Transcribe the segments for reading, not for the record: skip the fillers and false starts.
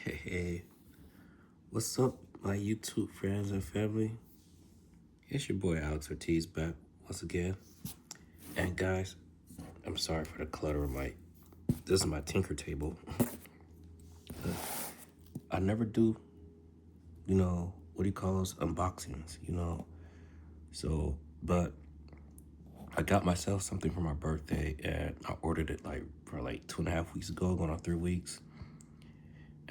Hey, what's up, my YouTube friends and family? It's your boy Alex Ortiz back once again. And guys, I'm sorry for the clutter of my. This is my tinker table. I never do, what do you call those unboxings. But I got myself something for my birthday, and I ordered it for 2.5 weeks ago, going on 3 weeks.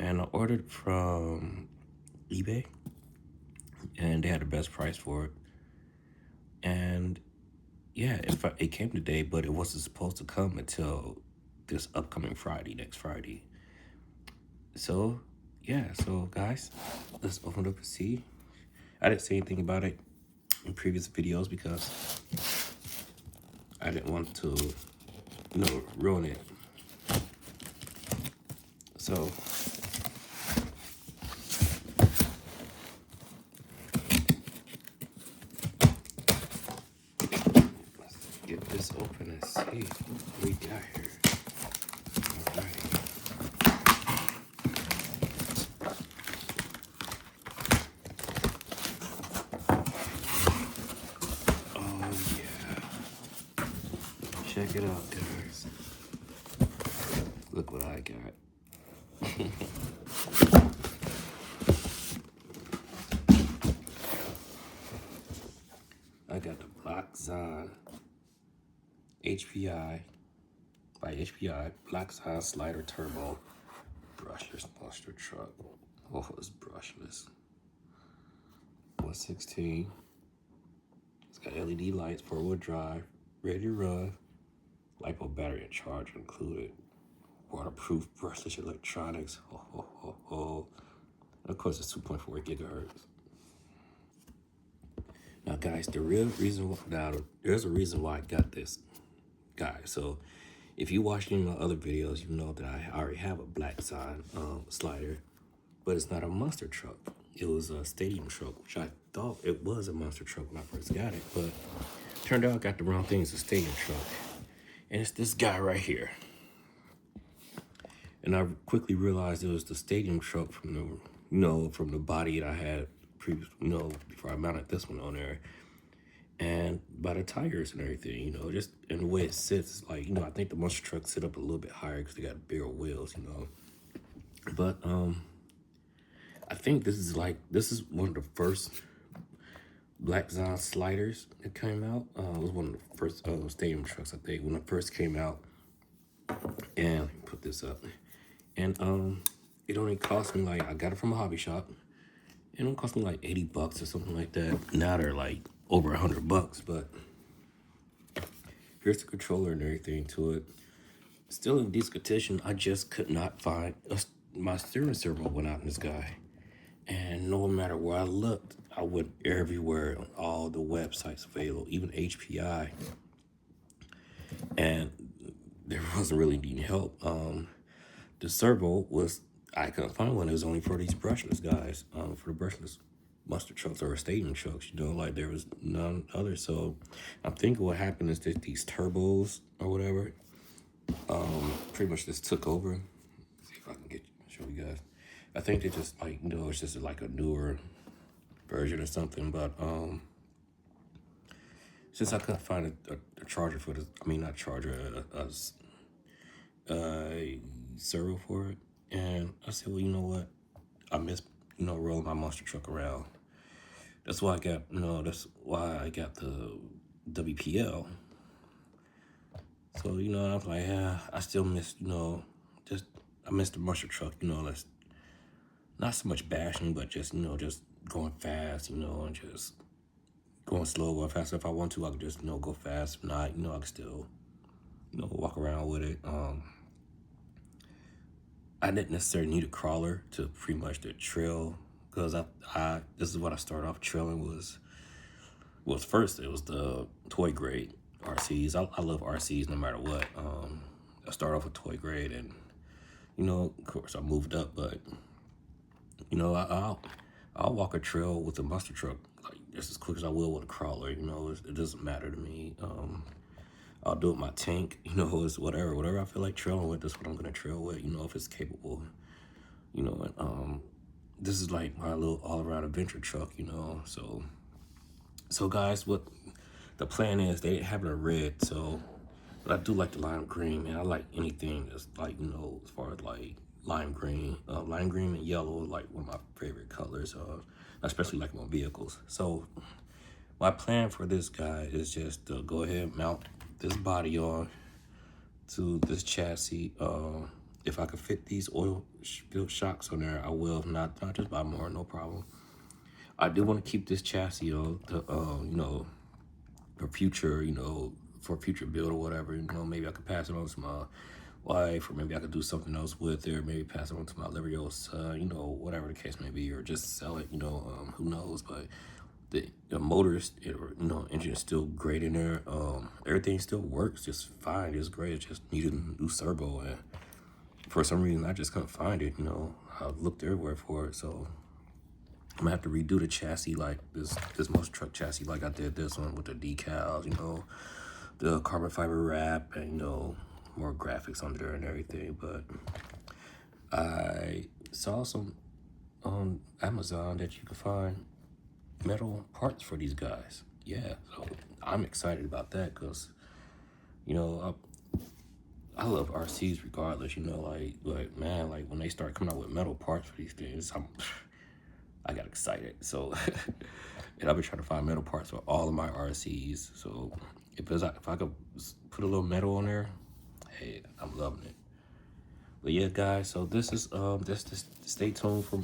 And I ordered it from eBay, and they had the best price for it. And yeah, it came today, but it wasn't supposed to come until this upcoming Friday, next Friday. So, yeah, so guys, let's open it up and see. I didn't say anything about it in previous videos because I didn't want to, ruin it. So, let's get this open and see what we got here. Alrighty. Oh, yeah. Check it out, guys. Look what I got. I got the BlackZon HPI by HPI BlackZon Slider Turbo brushless monster truck. Oh, it's brushless. 116. It's got LED lights, 4-wheel drive, ready to run, LiPo battery and charger included. Waterproof brushless electronics. And of course, it's 2.4 gigahertz. Now, guys, there's a reason why I got this, guys. So, if you watched any of my other videos, you know that I already have a BlackZon slider, but it's not a monster truck. It was a stadium truck, which I thought it was a monster truck when I first got it, but turned out I got the wrong thing. It's a stadium truck, and it's this guy right here. And I quickly realized it was the stadium truck from the body that I had before I mounted this one on there. And by the tires and everything, just in the way it sits, I think the monster trucks sit up a little bit higher because they got bigger wheels, But I think this is one of the first BlackZon sliders that came out. It was one of the first stadium trucks, I think, when it first came out. And let me put this up. And it only cost me I got it from a hobby shop. It only cost me $80 or something like that. Now they're over $100, but here's the controller and everything to it. Still in decent condition. I just could not find my steering servo went out in this guy. And no matter where I looked, I went everywhere on all the websites available, even HPI. And there wasn't really any help. The servo I couldn't find one. It was only for these brushless guys, for the brushless monster trucks or stadium trucks, there was none other. So I'm thinking what happened is that these turbos or whatever, pretty much just took over. Let's see if I can show you guys. I think they just it's just a newer version or something. But since I couldn't find a charger for this, not charger, a servo for it, and I said, well, you know what? I miss rolling my monster truck around. That's why I got the WPL. So I was like, yeah, I still miss I miss the monster truck. That's not so much bashing, but just just going fast. And just going slow, going fast. If I want to, I could just go fast. If not, I can still walk around with it. I didn't necessarily need a crawler to pretty much the trail, because this is what I started off trailing was first it was the toy grade RCs. I love RCs no matter what. I started off with toy grade, and of course I moved up, but I'll walk a trail with a monster truck just as quick as I will with a crawler. It doesn't matter to me. I'll do it with my tank, it's whatever I feel like trailing with, that's what I'm gonna trail with, if it's capable. you know, and this is like my little all-around adventure truck, you know. So guys, what the plan is, they have it in red, so but I do like the lime green, man. I like anything that's like, you know, as far as like lime green and yellow, like one of my favorite colors, especially like on vehicles. So my plan for this guy is just to go ahead and mount this body on to this chassis. If I could fit these oil filled shocks on there, I will. If not, I'll just buy more, no problem. I do want to keep this chassis on, you know, for future, you know, for future build or whatever. You know, maybe I could pass it on to my wife, or maybe I could do something else with it, or maybe pass it on to my 11-year-old son, you know, whatever the case may be, or just sell it, you know, who knows. But the motor is, you know, engine is still great in there. Everything still works just fine. It's great. It just needed a new servo, and for some reason I just couldn't find it. You know, I looked everywhere for it, so I'm gonna have to redo the chassis like this monster truck chassis, like I did this one with the decals, you know, the carbon fiber wrap, and you know, more graphics on there and everything. But I saw some on Amazon that you can find metal parts for these guys. Yeah, so I'm excited about that because, you know, I love RCs regardless. You know, like man, like when they start coming out with metal parts for these things, I got excited. So, and I've been trying to find metal parts for all of my RCs. So if I could put a little metal on there, hey, I'm loving it. But yeah, guys, so this is this stay tuned for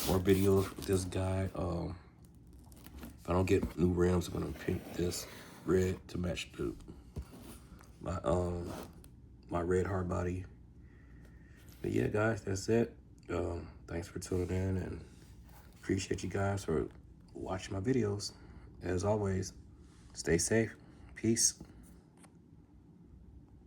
more videos with this guy. If I don't get new rims, I'm gonna paint this red to match my my red hard body. But yeah, guys, that's it. Thanks for tuning in, and appreciate you guys for watching my videos. As always, stay safe. Peace.